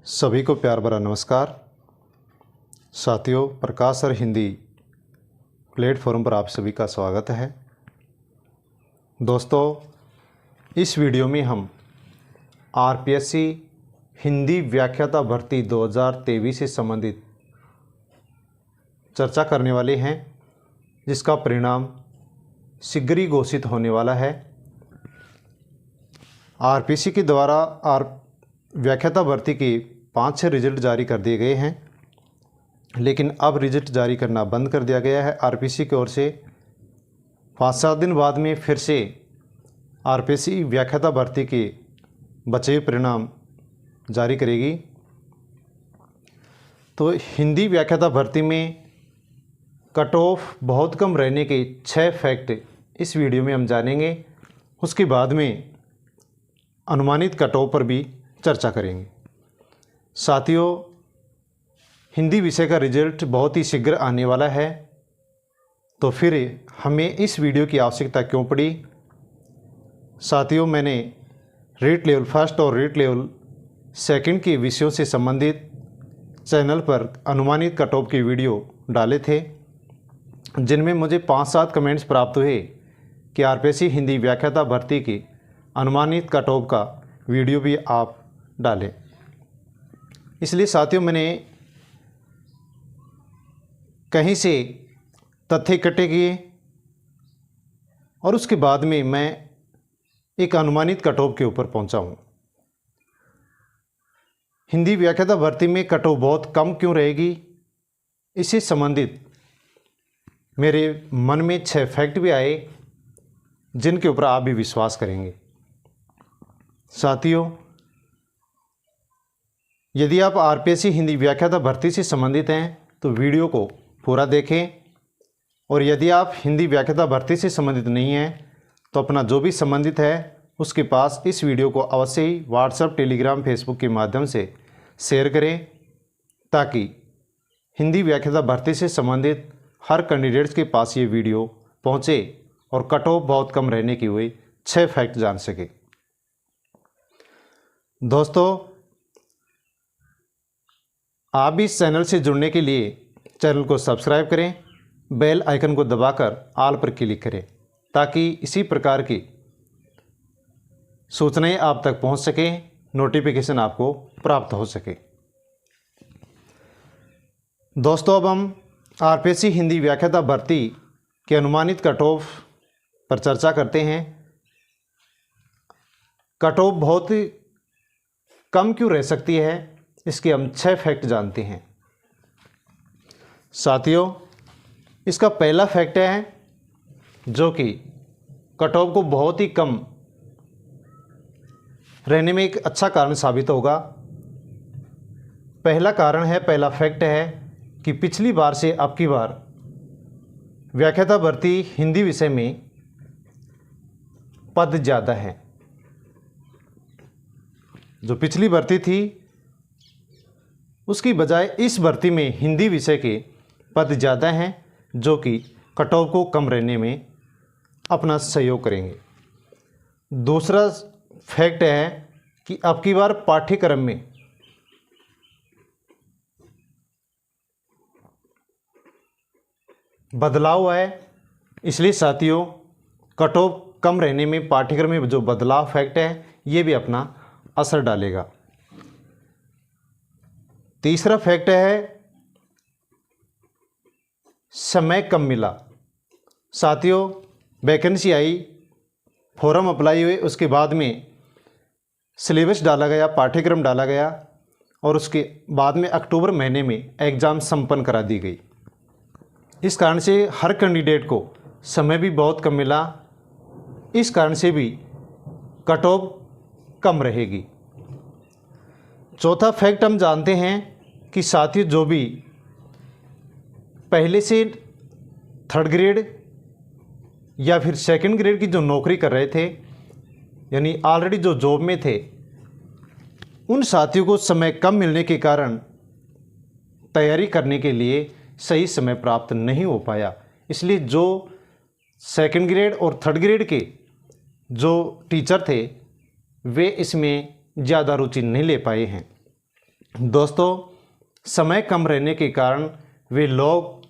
सभी को प्यार भरा नमस्कार। साथियों, प्रकाश सर हिंदी प्लेटफॉर्म पर आप सभी का स्वागत है। दोस्तों, इस वीडियो में हम आरपीएससी हिंदी व्याख्याता भर्ती 2023 से संबंधित चर्चा करने वाले हैं, जिसका परिणाम शीघ्र ही घोषित होने वाला है। आरपीएससी के द्वारा व्याख्याता भर्ती के 5-6 रिजल्ट जारी कर दिए गए हैं, लेकिन अब रिजल्ट जारी करना बंद कर दिया गया है। आरपीएससी की ओर से 5-7 दिन बाद में फिर से आरपीएससी व्याख्याता भर्ती के बचे हुए परिणाम जारी करेगी। तो हिंदी व्याख्याता भर्ती में कट ऑफ बहुत कम रहने के 6 फैक्ट इस वीडियो में हम जानेंगे। उसके बाद में अनुमानित कट ऑफ पर भी चर्चा करेंगे। साथियों, हिंदी विषय का रिजल्ट बहुत ही शीघ्र आने वाला है, तो फिर हमें इस वीडियो की आवश्यकता क्यों पड़ी? साथियों, मैंने रीट लेवल फर्स्ट और रीट लेवल सेकंड के विषयों से संबंधित चैनल पर अनुमानित कट ऑफ की वीडियो डाले थे, जिनमें मुझे 5-7 कमेंट्स प्राप्त हुए कि आरपीएससी हिंदी व्याख्याता भर्ती की अनुमानित कट ऑफ का वीडियो भी आप डालें। इसलिए साथियों, मैंने कहीं से तथ्य इकट्ठे किए और उसके बाद में मैं एक अनुमानित कट ऑफ के ऊपर पहुंचा हूं। हिंदी व्याख्याता भर्ती में कट ऑफ बहुत कम क्यों रहेगी, इससे संबंधित मेरे मन में 6 फैक्ट भी आए, जिनके ऊपर आप भी विश्वास करेंगे। साथियों, यदि आप आरपीएससी हिंदी व्याख्याता भर्ती से संबंधित हैं तो वीडियो को पूरा देखें, और यदि आप हिंदी व्याख्याता भर्ती से संबंधित नहीं हैं तो अपना जो भी संबंधित है उसके पास इस वीडियो को अवश्य ही व्हाट्सएप, टेलीग्राम, फेसबुक के माध्यम से शेयर करें, ताकि हिंदी व्याख्याता भर्ती से संबंधित हर कैंडिडेट्स के पास ये वीडियो पहुँचे और कट ऑफ बहुत कम रहने की हुए 6 फैक्ट जान सके। दोस्तों, आप भी इस चैनल से जुड़ने के लिए चैनल को सब्सक्राइब करें, बेल आइकन को दबाकर ऑल पर क्लिक करें, ताकि इसी प्रकार की सूचनाएं आप तक पहुंच सकें, नोटिफिकेशन आपको प्राप्त हो सके। दोस्तों, अब हम आरपीएससी हिंदी व्याख्याता भर्ती के अनुमानित कट ऑफ पर चर्चा करते हैं। कट ऑफ बहुत कम क्यों रह सकती है, इसके हम 6 फैक्ट जानते हैं। साथियों, इसका पहला फैक्ट है जो कि कट ऑफ को बहुत ही कम रहने में एक अच्छा कारण साबित होगा। पहला फैक्ट है कि पिछली बार से अब की बार व्याख्याता भर्ती हिंदी विषय में पद ज़्यादा है। जो पिछली भर्ती थी उसकी बजाय इस भर्ती में हिंदी विषय के पद ज़्यादा हैं, जो कि कट ऑफ को कम रहने में अपना सहयोग करेंगे। दूसरा फैक्ट है कि अब की बार पाठ्यक्रम में बदलाव है, इसलिए साथियों कट ऑफ कम रहने में पाठ्यक्रम में जो बदलाव फैक्ट है ये भी अपना असर डालेगा। तीसरा फैक्ट है समय कम मिला। साथियों, वैकेंसी आई, फॉर्म अप्लाई हुए, उसके बाद में सिलेबस डाला गया, पाठ्यक्रम डाला गया, और उसके बाद में अक्टूबर महीने में एग्ज़ाम संपन्न करा दी गई। इस कारण से हर कैंडिडेट को समय भी बहुत कम मिला, इस कारण से भी कट ऑफ कम रहेगी। चौथा फैक्ट हम जानते हैं कि साथियों, जो भी पहले से 3rd ग्रेड या फिर 2nd ग्रेड की जो नौकरी कर रहे थे, यानी ऑलरेडी जो जॉब में थे, उन साथियों को समय कम मिलने के कारण तैयारी करने के लिए सही समय प्राप्त नहीं हो पाया। इसलिए जो 2nd ग्रेड और 3rd ग्रेड के जो टीचर थे वे इसमें ज़्यादा रुचि नहीं ले पाए हैं। दोस्तों, समय कम रहने के कारण वे लोग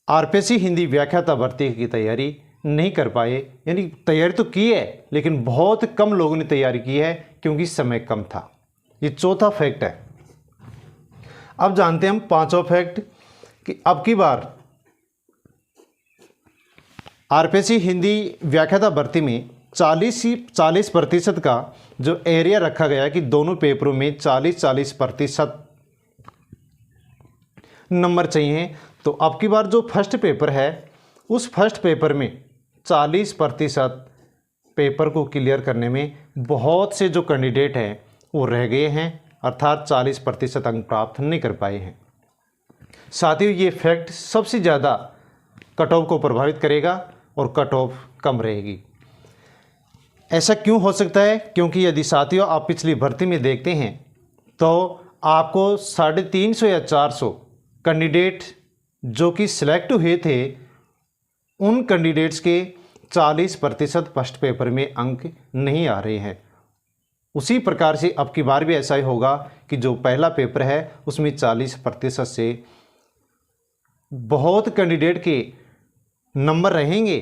आरपीएससी हिंदी व्याख्याता भर्ती की तैयारी नहीं कर पाए। यानी तैयारी तो की है लेकिन बहुत कम लोगों ने तैयारी की है क्योंकि समय कम था। ये चौथा फैक्ट है। अब जानते हैं हम पांचवा फैक्ट कि अब की बार आरपीएससी हिंदी व्याख्याता भर्ती में 40% का जो एरिया रखा गया है कि दोनों पेपरों में 40% नंबर चाहिए। तो अब की बार जो फर्स्ट पेपर है उस फर्स्ट पेपर में 40% पेपर को क्लियर करने में बहुत से जो कैंडिडेट हैं वो रह गए हैं, अर्थात 40% अंक प्राप्त नहीं कर पाए हैं। साथियों, ये फैक्ट सबसे ज़्यादा कट ऑफ को प्रभावित करेगा और कट ऑफ कम रहेगी। ऐसा क्यों हो सकता है? क्योंकि यदि साथियों आप पिछली भर्ती में देखते हैं तो आपको 350 या 400 कैंडिडेट जो कि सिलेक्ट हुए थे, उन कैंडिडेट्स के 40% फर्स्ट पेपर में अंक नहीं आ रहे हैं। उसी प्रकार से अब की बार भी ऐसा ही होगा कि जो पहला पेपर है उसमें 40% से बहुत कैंडिडेट के नंबर रहेंगे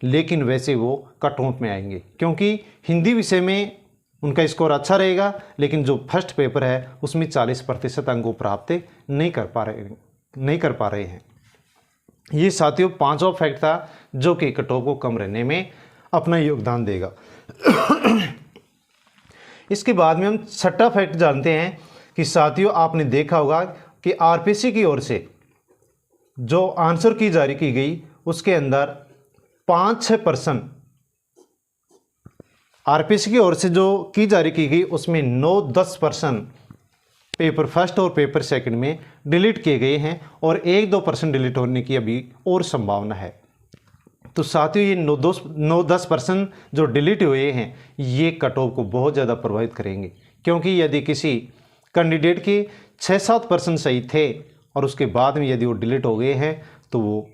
लेकिन वैसे वो कट ऑफ में आएंगे, क्योंकि हिंदी विषय में उनका स्कोर अच्छा रहेगा लेकिन जो फर्स्ट पेपर है उसमें 40% अंक प्राप्त नहीं कर पा रहे हैं। ये साथियों पांचवा फैक्ट था जो कि कट ऑफ को कम रहने में अपना योगदान देगा। इसके बाद में हम छठा फैक्ट जानते हैं कि साथियों आपने देखा होगा कि आरपीएससी की ओर से जो आंसर की जारी की गई उसके अंदर 5-6% आरपीएससी की ओर से जो की जारी की गई उसमें 9-10% पेपर फर्स्ट और पेपर सेकंड में डिलीट किए गए हैं और 1-2% डिलीट होने की अभी और संभावना है। तो साथियों ये 9-10% जो डिलीट हुए हैं ये कट ऑफ को बहुत ज़्यादा प्रभावित करेंगे, क्योंकि यदि किसी कैंडिडेट के 6-7% सही थे और उसके बाद में यदि वो डिलीट हो गए हैं तो वो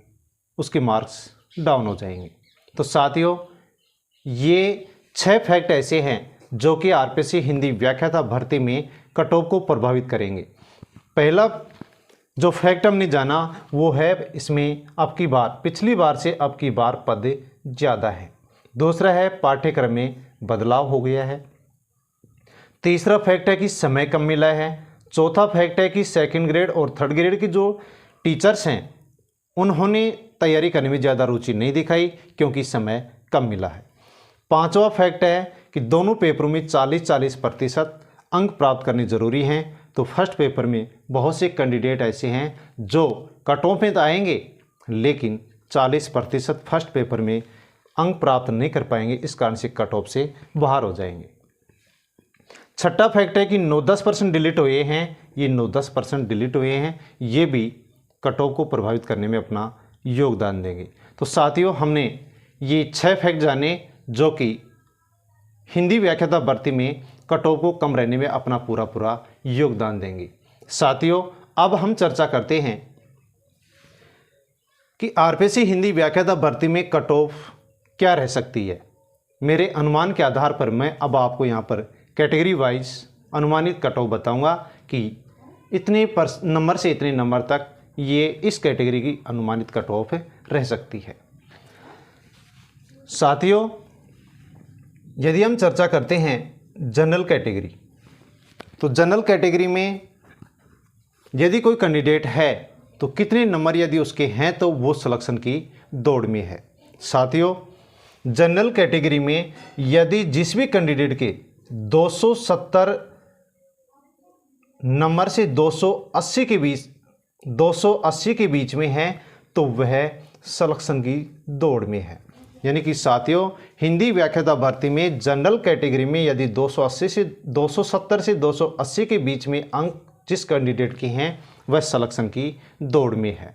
उसके मार्क्स डाउन हो जाएंगे। तो साथियों ये 6 फैक्ट ऐसे हैं जो कि आरपीएससी हिंदी व्याख्याता भर्ती में कट ऑफ को प्रभावित करेंगे। पहला जो फैक्ट हमने जाना वो है इसमें अब की बार पिछली बार से अब की बार पद ज़्यादा है। दूसरा है पाठ्यक्रम में बदलाव हो गया है। तीसरा फैक्ट है कि समय कम मिला है। चौथा फैक्ट है कि सेकंड ग्रेड और थर्ड ग्रेड के जो टीचर्स हैं उन्होंने तैयारी करने में ज़्यादा रुचि नहीं दिखाई क्योंकि समय कम मिला है। पांचवा फैक्ट है कि दोनों पेपरों में 40% अंक प्राप्त करने ज़रूरी हैं। तो फर्स्ट पेपर में बहुत से कैंडिडेट ऐसे हैं जो कट ऑफ में तो आएंगे लेकिन 40% फर्स्ट पेपर में अंक प्राप्त नहीं कर पाएंगे, इस कारण से कट ऑफ से बाहर हो जाएंगे। छठा फैक्ट है कि 9-10% डिलीट हुए हैं। ये 9-10% डिलीट हुए हैं ये भी कट ऑफ को प्रभावित करने में अपना योगदान देंगे। तो साथियों हमने ये 6 फैक्ट जाने जो कि हिंदी व्याख्याता भर्ती में कट ऑफ को कम रहने में अपना पूरा योगदान देंगे। साथियों अब हम चर्चा करते हैं कि आरपीएससी हिंदी व्याख्याता भर्ती में कट ऑफ क्या रह सकती है। मेरे अनुमान के आधार पर मैं अब आपको यहाँ पर कैटेगरी वाइज अनुमानित कट ऑफ बताऊँगा कि इतने नंबर से इतने नंबर तक ये इस कैटेगरी की अनुमानित कट ऑफ रह सकती है। साथियों यदि हम चर्चा करते हैं जनरल कैटेगरी, तो जनरल कैटेगरी में यदि कोई कैंडिडेट है तो कितने नंबर यदि उसके हैं तो वो सिलेक्शन की दौड़ में है। साथियों जनरल कैटेगरी में यदि जिस भी कैंडिडेट के 270 नंबर से 280 के बीच में है तो वह सिलेक्शन की दौड़ में है। यानी कि साथियों हिंदी व्याख्याता भर्ती में जनरल कैटेगरी में यदि 270 से 280 के बीच में अंक जिस कैंडिडेट के हैं वह सिलेक्शन की दौड़ में है।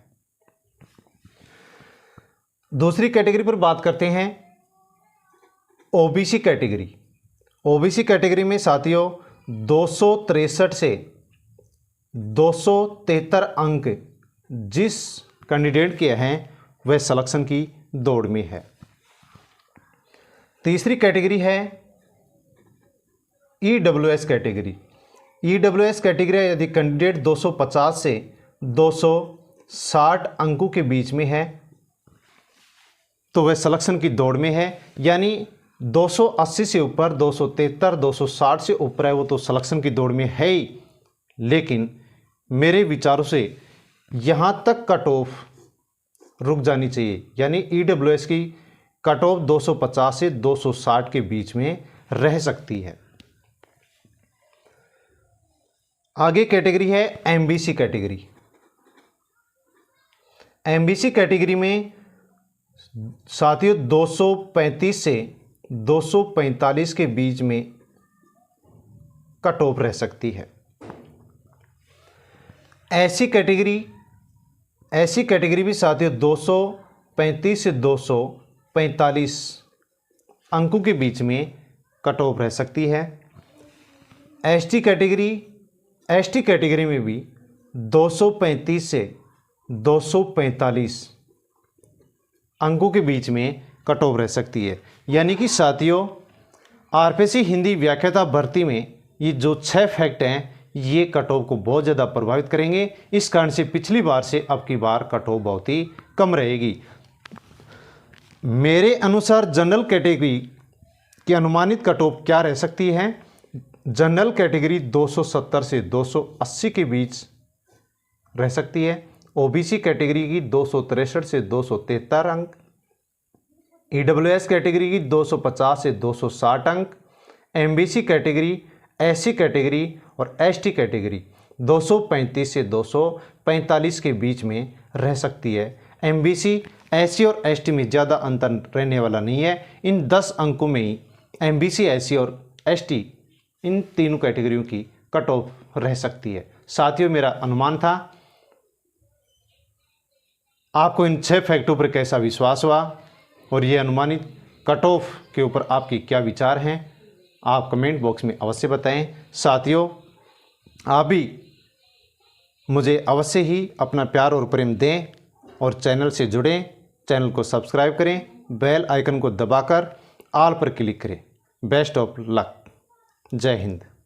दूसरी कैटेगरी पर बात करते हैं ओबीसी कैटेगरी। ओबीसी कैटेगरी में साथियों 263 से 273 अंक जिस कैंडिडेट के हैं वह सिलेक्शन की दौड़ में है। तीसरी कैटेगरी है ईडब्ल्यूएस कैटेगरी। EWS कैटेगरी यदि कैंडिडेट 250 से 260 अंकों के बीच में है तो वह सिलेक्शन की दौड़ में है, यानी 280 से ऊपर, 273, 260 से ऊपर है वो तो सिलेक्शन की दौड़ में है ही। लेकिन मेरे विचारों से यहाँ तक कट ऑफ रुक जानी चाहिए, यानी EWS की कट ऑफ 250 से 260 के बीच में रह सकती है। आगे कैटेगरी है MBC कैटेगरी। MBC कैटेगरी में साथियों 235 से 245 के बीच में कट ऑफ रह सकती है। ऐसी कैटेगरी भी साथियों 235 से 245 अंकों के बीच में कट ऑफ रह सकती है। ST कैटेगरी में भी 235 से 245 अंकों के बीच में कट ऑफ रह सकती है। यानी कि साथियों RPSC हिंदी व्याख्याता भर्ती में ये जो 6 फैक्ट हैं ये कट ऑफ को बहुत ज़्यादा प्रभावित करेंगे। इस कारण से पिछली बार से अब की बार कट ऑफ बहुत ही कम रहेगी। मेरे अनुसार जनरल कैटेगरी की अनुमानित कट ऑफ क्या रह सकती है? जनरल कैटेगरी 270 से 280 के बीच रह सकती है। OBC कैटेगरी की 263 से 273 अंक, EWS कैटेगरी की 250 से 260 अंक, MBC कैटेगरी, SC कैटेगरी और ST कैटेगरी 235 से 245 के बीच में रह सकती है। MBC, SC और ST में ज़्यादा अंतर रहने वाला नहीं है। इन 10 अंकों में ही MBC, SC और ST इन तीनों कैटेगरियों की कट ऑफ रह सकती है। साथियों मेरा अनुमान था। आपको इन 6 फैक्टों पर कैसा विश्वास हुआ और ये अनुमानित कट ऑफ के ऊपर आपके क्या विचार हैं, आप कमेंट बॉक्स में अवश्य बताएं। साथियों आप भी मुझे अवश्य ही अपना प्यार और प्रेम दें और चैनल से जुड़ें। चैनल को सब्सक्राइब करें, बेल आइकन को दबाकर ऑल पर क्लिक करें। Best of luck. जय हिंद।